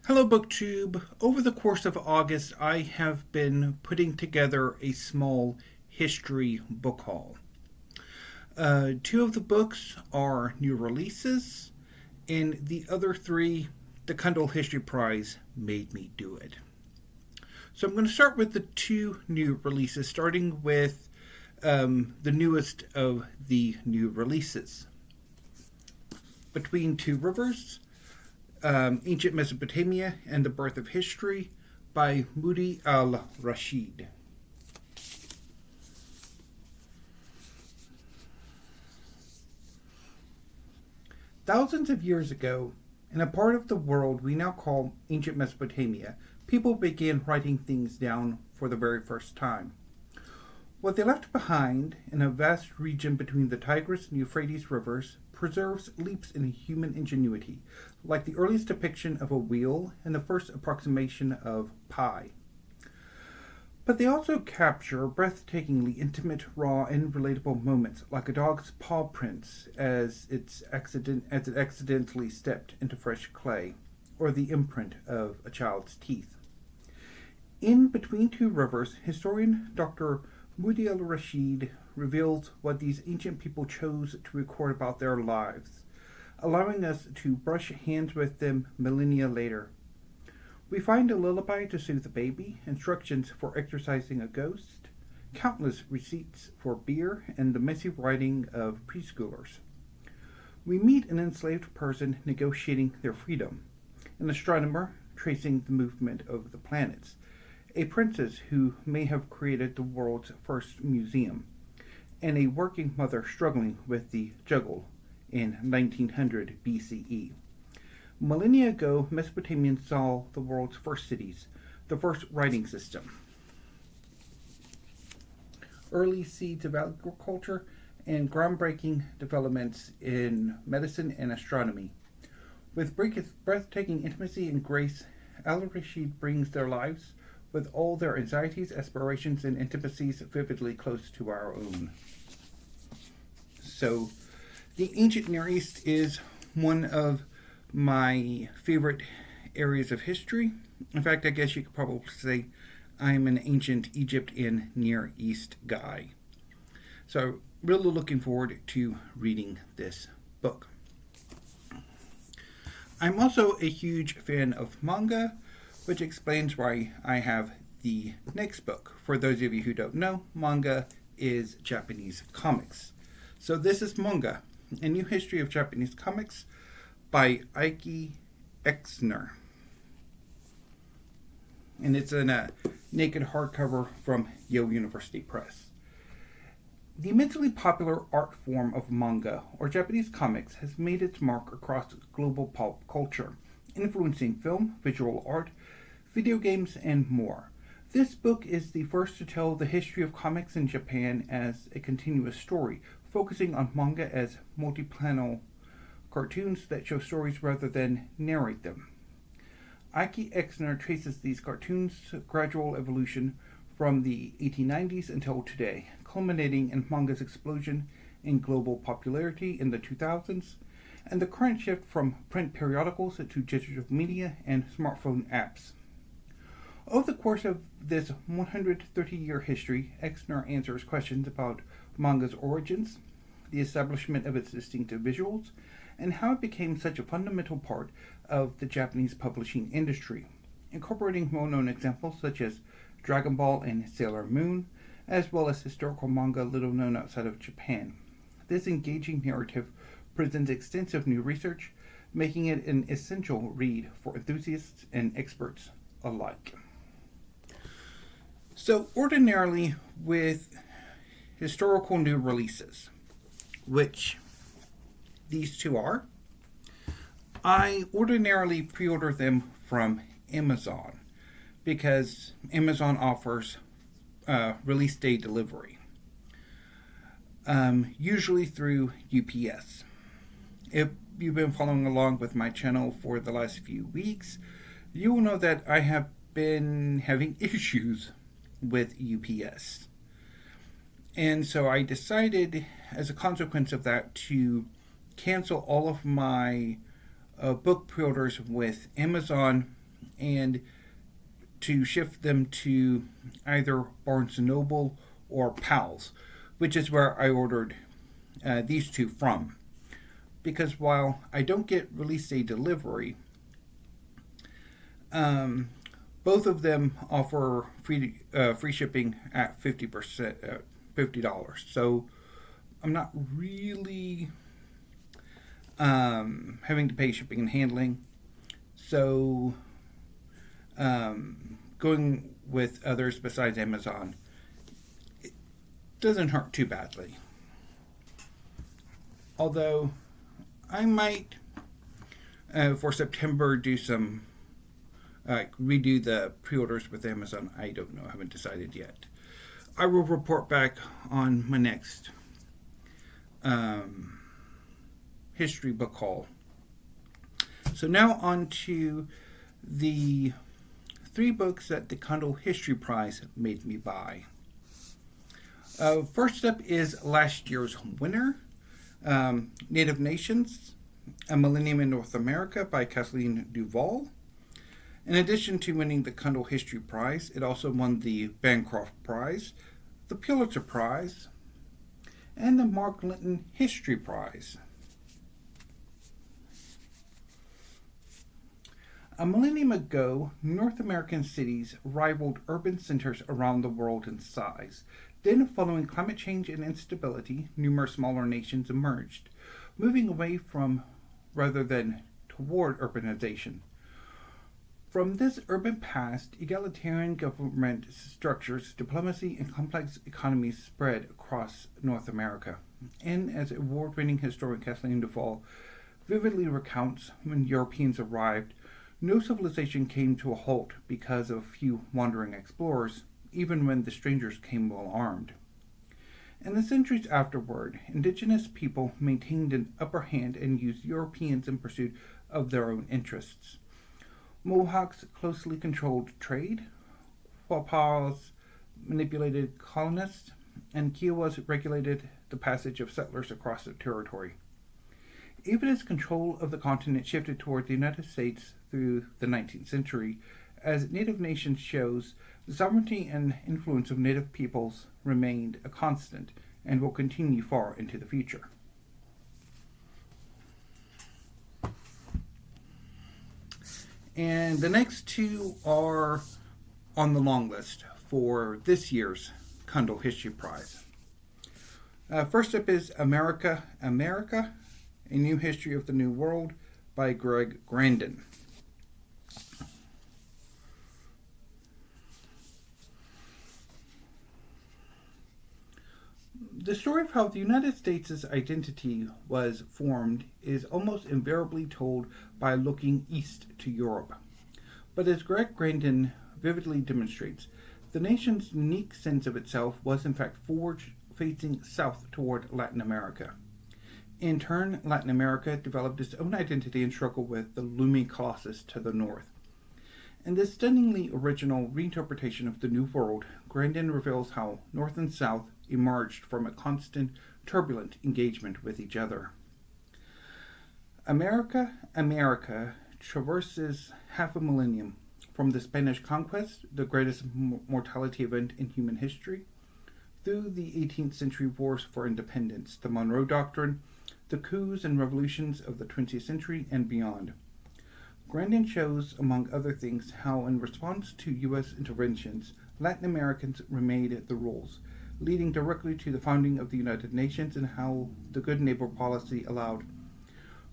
Hello, BookTube. Over the course of August, I have been putting together a small history book haul. Two of the books are new releases, and the other three, the Cundill History Prize made me do it. So I'm going to start with the two new releases, starting with the newest of the new releases. Between Two Rivers, Ancient Mesopotamia and the Birth of History by Moudhy Al-Rashid. Thousands of years ago, in a part of the world we now call Ancient Mesopotamia, people began writing things down for the very first time. What they left behind in a vast region between the Tigris and Euphrates rivers preserves leaps in human ingenuity, like the earliest depiction of a wheel and the first approximation of pi. But they also capture breathtakingly intimate, raw, and relatable moments, like a dog's paw prints as it accidentally stepped into fresh clay, or the imprint of a child's teeth. In Between Two Rivers, historian Dr. Moudhy Al-Rashid reveals what these ancient people chose to record about their lives, allowing us to brush hands with them millennia later. We find a lullaby to soothe the baby, instructions for exorcising a ghost, countless receipts for beer, and the messy writing of preschoolers. We meet an enslaved person negotiating their freedom, an astronomer tracing the movement of the planets, a princess who may have created the world's first museum, and a working mother struggling with the juggle in 1900 BCE. Millennia ago, Mesopotamians saw the world's first cities, the first writing system, early seeds of agriculture, and groundbreaking developments in medicine and astronomy. With breathtaking intimacy and grace, Al-Rashid brings their lives, with all their anxieties, aspirations, and intimacies vividly close to our own. So, the ancient Near East is one of my favorite areas of history. In fact, I guess you could probably say I'm an ancient Egypt and Near East guy. So, really looking forward to reading this book. I'm also a huge fan of manga, which explains why I have the next book. For those of you who don't know, manga is Japanese comics. So this is Manga, a new history of Japanese comics by Eike Exner. And it's in a naked hardcover from Yale University Press. The immensely popular art form of manga, or Japanese comics, has made its mark across global pop culture, influencing film, visual art, video games, and more. This book is the first to tell the history of comics in Japan as a continuous story, focusing on manga as multi-panel cartoons that show stories rather than narrate them. Eike Exner traces these cartoons' gradual evolution from the 1890s until today, culminating in manga's explosion in global popularity in the 2000s, and the current shift from print periodicals to digital media and smartphone apps. Over the course of this 130-year history, Exner answers questions about manga's origins, the establishment of its distinctive visuals, and how it became such a fundamental part of the Japanese publishing industry, incorporating well-known examples such as Dragon Ball and Sailor Moon, as well as historical manga little known outside of Japan. This engaging narrative presents extensive new research, making it an essential read for enthusiasts and experts alike. So, ordinarily, with historical new releases, which these two are, I ordinarily pre-order them from Amazon because Amazon offers release day delivery, usually through UPS. If you've been following along with my channel for the last few weeks, you will know that I have been having issues with UPS. And so I decided, as a consequence of that, to cancel all of my book pre-orders with Amazon and to shift them to either Barnes & Noble or Powell's, which is where I ordered these two from. Because while I don't get release day delivery, both of them offer free shipping at 50%, $50. So I'm not really having to pay shipping and handling. So going with others besides Amazon, it doesn't hurt too badly. Although I might for September do some redo the pre-orders with Amazon. I don't know. I haven't decided yet. I will report back on my next history book haul. So now on to the 3 books that the Cundill History Prize made me buy. First up is last year's winner, Native Nations, A Millennium in North America by Kathleen DuVal. In addition to winning the Cundill History Prize, it also won the Bancroft Prize, the Pulitzer Prize, and the Mark Linton History Prize. A millennium ago, North American cities rivaled urban centers around the world in size. Then, following climate change and instability, numerous smaller nations emerged, moving away from rather than toward urbanization. From this urban past, egalitarian government structures, diplomacy, and complex economies spread across North America. And as award-winning historian Kathleen DuVal vividly recounts, when Europeans arrived, no civilization came to a halt because of a few wandering explorers, even when the strangers came well armed. In the centuries afterward, indigenous people maintained an upper hand and used Europeans in pursuit of their own interests. Mohawks closely controlled trade, Quapaws manipulated colonists, and Kiowas regulated the passage of settlers across the territory. Even as control of the continent shifted toward the United States through the 19th century, as Native Nations shows, the sovereignty and influence of Native peoples remained a constant and will continue far into the future. And the next 2 are on the long list for this year's Cundill History Prize. First up is America, America, A New History of the New World by Grandin. The story of how the United States' identity was formed is almost invariably told by looking east to Europe. But as Grandin vividly demonstrates, the nation's unique sense of itself was in fact forged facing south toward Latin America. In turn, Latin America developed its own identity and struggled with the looming colossus to the north. In this stunningly original reinterpretation of the New World, Grandin reveals how North and South emerged from a constant, turbulent engagement with each other. America, America traverses half a millennium, from the Spanish conquest, the greatest mortality event in human history, through the 18th century wars for independence, the Monroe Doctrine, the coups and revolutions of the 20th century, and beyond. Grandin shows, among other things, how in response to U.S. interventions, Latin Americans remade the rules, leading directly to the founding of the United Nations, and how the Good Neighbor policy allowed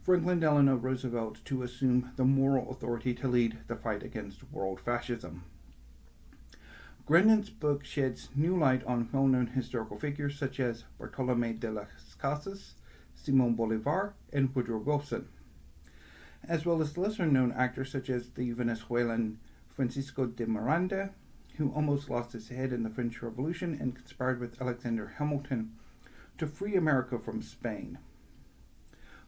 Franklin Delano Roosevelt to assume the moral authority to lead the fight against world fascism. Grandin's book sheds new light on well-known historical figures such as Bartolomé de las Casas, Simón Bolívar, and Woodrow Wilson, as well as lesser-known actors such as the Venezuelan Francisco de Miranda, who almost lost his head in the French Revolution and conspired with Alexander Hamilton to free America from Spain,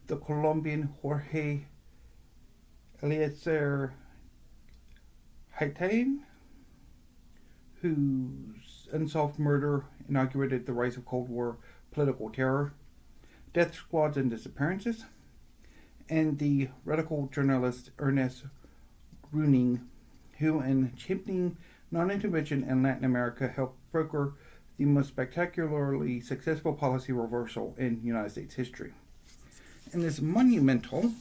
the Colombian Jorge Eliezer Gaitan, whose unsolved murder inaugurated the rise of Cold War political terror, death squads and disappearances, and the radical journalist Ernest Gruning, who, in championing non-intervention in Latin America, helped broker the most spectacularly successful policy reversal in United States history. In this monumental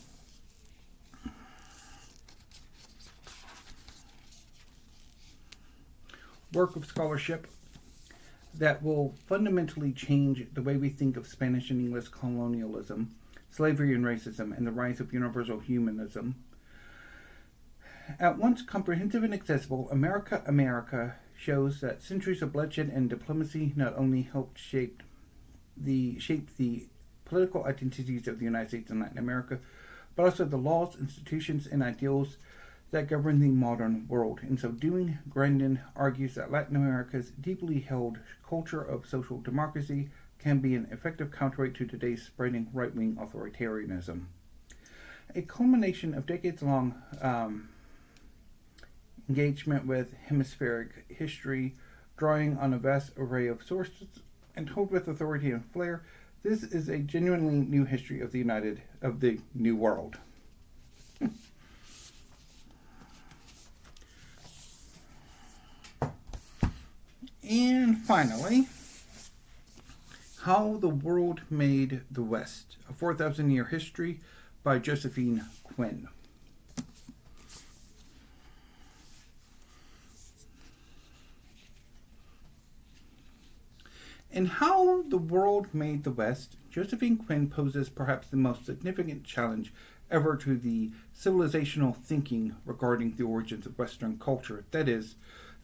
work of scholarship that will fundamentally change the way we think of Spanish and English colonialism, slavery and racism, and the rise of universal humanism. At once comprehensive and accessible, America shows that centuries of bloodshed and diplomacy not only helped shape the political identities of the United States and Latin America, but also the laws, institutions, and ideals that govern the modern world. In so doing, Grandin argues that Latin America's deeply held culture of social democracy can be an effective counterweight to today's spreading right-wing authoritarianism. A culmination of decades-long engagement with hemispheric history, drawing on a vast array of sources, and told with authority and flair, this is a genuinely new history of the New World. And finally, How the World Made the West, a 4,000-year history by Josephine Quinn. In How the World Made the West, Josephine Quinn poses perhaps the most significant challenge ever to the civilizational thinking regarding the origins of Western culture. That is,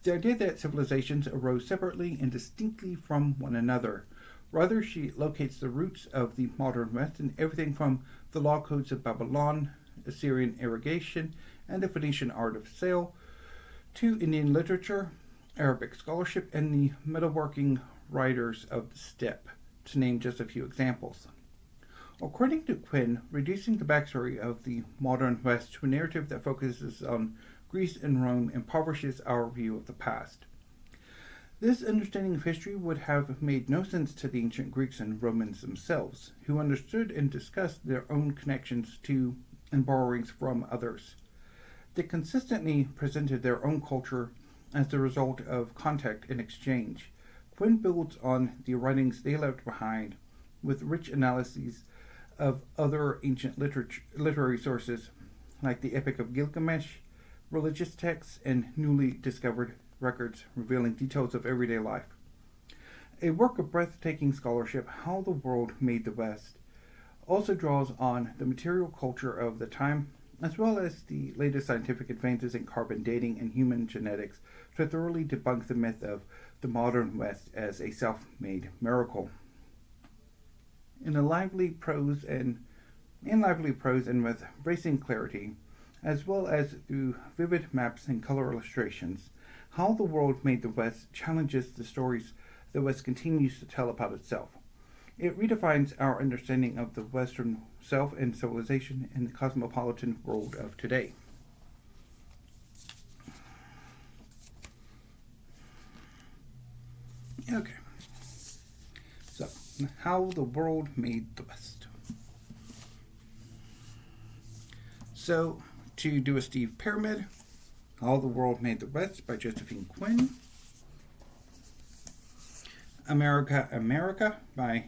the idea that civilizations arose separately and distinctly from one another. Rather, she locates the roots of the modern West in everything from the law codes of Babylon, Assyrian irrigation, and the Phoenician art of sail, to Indian literature, Arabic scholarship, and the metalworking writers of the steppe, to name just a few examples. According to Quinn, reducing the backstory of the modern West to a narrative that focuses on Greece and Rome impoverishes our view of the past. This understanding of history would have made no sense to the ancient Greeks and Romans themselves, who understood and discussed their own connections to and borrowings from others. They consistently presented their own culture as the result of contact and exchange. Quinn builds on the writings they left behind with rich analyses of other ancient literary sources like the Epic of Gilgamesh, religious texts, and newly discovered records revealing details of everyday life. A work of breathtaking scholarship, How the World Made the West, also draws on the material culture of the time, as well as the latest scientific advances in carbon dating and human genetics, to thoroughly debunk the myth of the modern West as a self-made miracle. In lively prose and with bracing clarity, as well as through vivid maps and color illustrations, How the World Made the West challenges the stories the West continues to tell about itself. It redefines our understanding of the Western self and civilization in the cosmopolitan world of today. Okay. So, How the World Made the West. So, to do a Steve Pyramid, How the World Made the West by Josephine Quinn. America by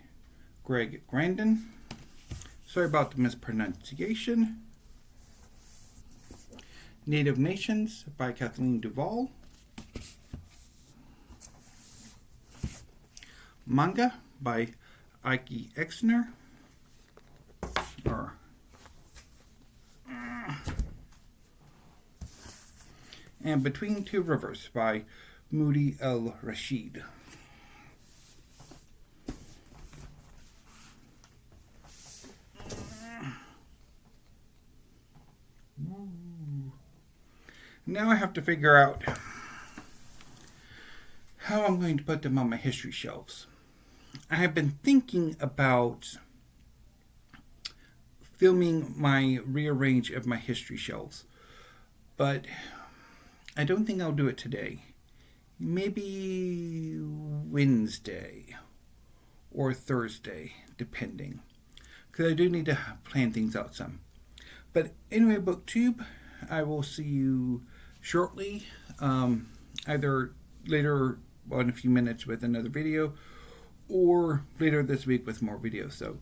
Greg Grandin. Sorry about the mispronunciation. Native Nations by Kathleen DuVal. Manga by Eike Exner. And Between Two Rivers by Moudhy Al-Rashid. Now I have to figure out how I'm going to put them on my history shelves. I have been thinking about filming my rearrange of my history shelves, but I don't think I'll do it today. Maybe Wednesday or Thursday, depending, because I do need to plan things out some. But anyway, BookTube, I will see you shortly, either later in a few minutes with another video, or later this week with more videos. So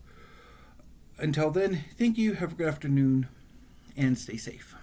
until then, thank you, have a good afternoon, and stay safe.